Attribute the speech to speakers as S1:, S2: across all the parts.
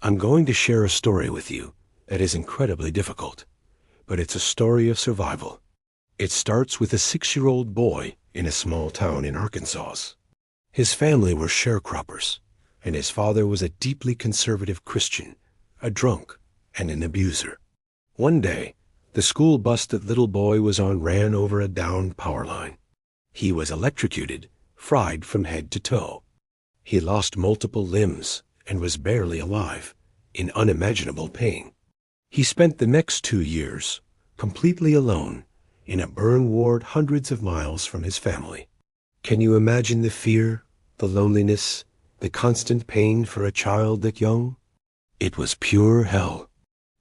S1: I'm going to share a story with you that is incredibly difficult, but it's a story of survival. It starts with a 6-year-old boy in a small town in Arkansas. His family were sharecroppers, and his father was a deeply conservative Christian, a drunk, and an abuser. One day, the school bus that little boy was on ran over a downed power line. He was electrocuted, fried from head to toe. He lost multiple limbs and was barely alive, in unimaginable pain. He spent the next 2 years completely alone in a burn ward hundreds of miles from his family. Can you imagine the fear, the loneliness, the constant pain for a child that young? It was pure hell.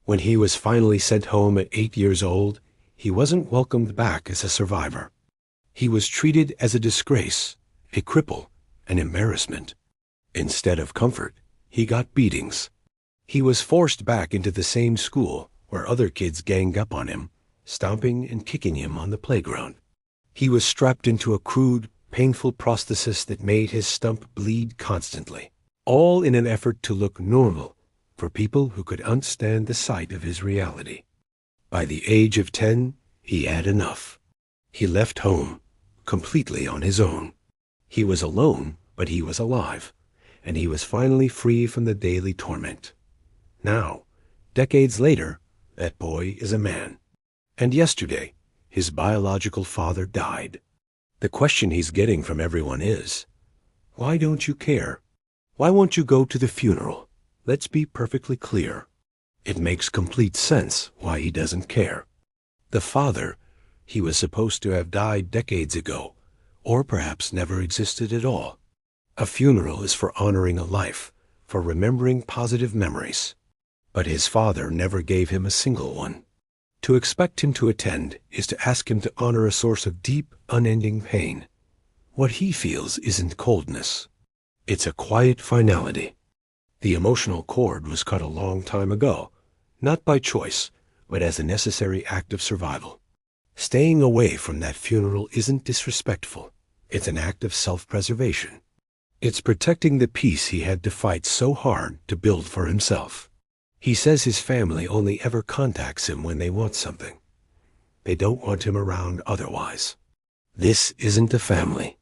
S1: When he was finally sent home at 8 years old, he wasn't welcomed back as a survivor. He was treated as a disgrace, a cripple, an embarrassment. Instead of comfort, he got beatings. He was forced back into the same school where other kids ganged up on him, stomping and kicking him on the playground. He was strapped into a crude, painful prosthesis that made his stump bleed constantly, all in an effort to look normal for people who could understand the sight of his reality. By the age of 10, he had enough. He left home, completely on his own. He was alone, but he was alive, and he was finally free from the daily torment. Now, decades later, that boy is a man. And yesterday, his biological father died. The question he's getting from everyone is, why don't you care? Why won't you go to the funeral? Let's be perfectly clear. It makes complete sense why he doesn't care. The father, he was supposed to have died decades ago, or perhaps never existed at all. A funeral is for honoring a life, for remembering positive memories. But his father never gave him a single one. To expect him to attend is to ask him to honor a source of deep, unending pain. What he feels isn't coldness. It's a quiet finality. The emotional cord was cut a long time ago, not by choice, but as a necessary act of survival. Staying away from that funeral isn't disrespectful. It's an act of self-preservation. It's protecting the peace he had to fight so hard to build for himself. He says his family only ever contacts him when they want something. They don't want him around otherwise. This isn't a family.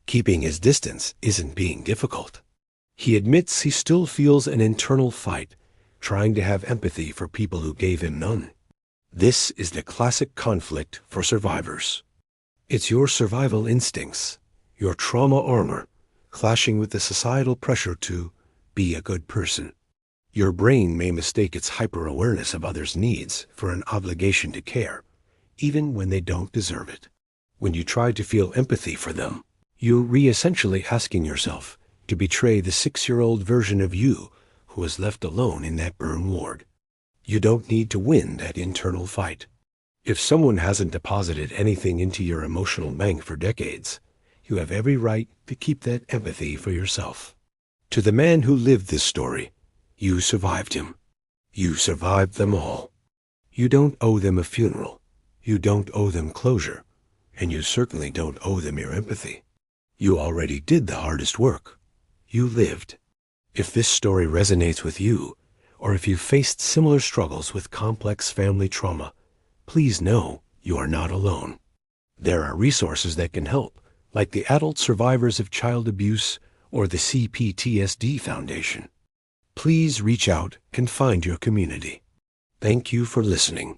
S1: Keeping his distance isn't being difficult. He admits he still feels an internal fight, trying to have empathy for people who gave him none. This is the classic conflict for survivors. It's your survival instincts, your trauma armor, clashing with the societal pressure to be a good person. Your brain may mistake its hyper-awareness of others' needs for an obligation to care, even when they don't deserve it. When you try to feel empathy for them, you're essentially asking yourself to betray the 6-year-old version of you who was left alone in that burn ward. You don't need to win that internal fight. If someone hasn't deposited anything into your emotional bank for decades, you have every right to keep that empathy for yourself. To the man who lived this story, you survived him. You survived them all. You don't owe them a funeral. You don't owe them closure. And you certainly don't owe them your empathy. You already did the hardest work. You lived. If this story resonates with you, or if you faced similar struggles with complex family trauma, please know you are not alone. There are resources that can help, like the Adult Survivors of Child Abuse or the CPTSD Foundation. Please reach out and find your community. Thank you for listening.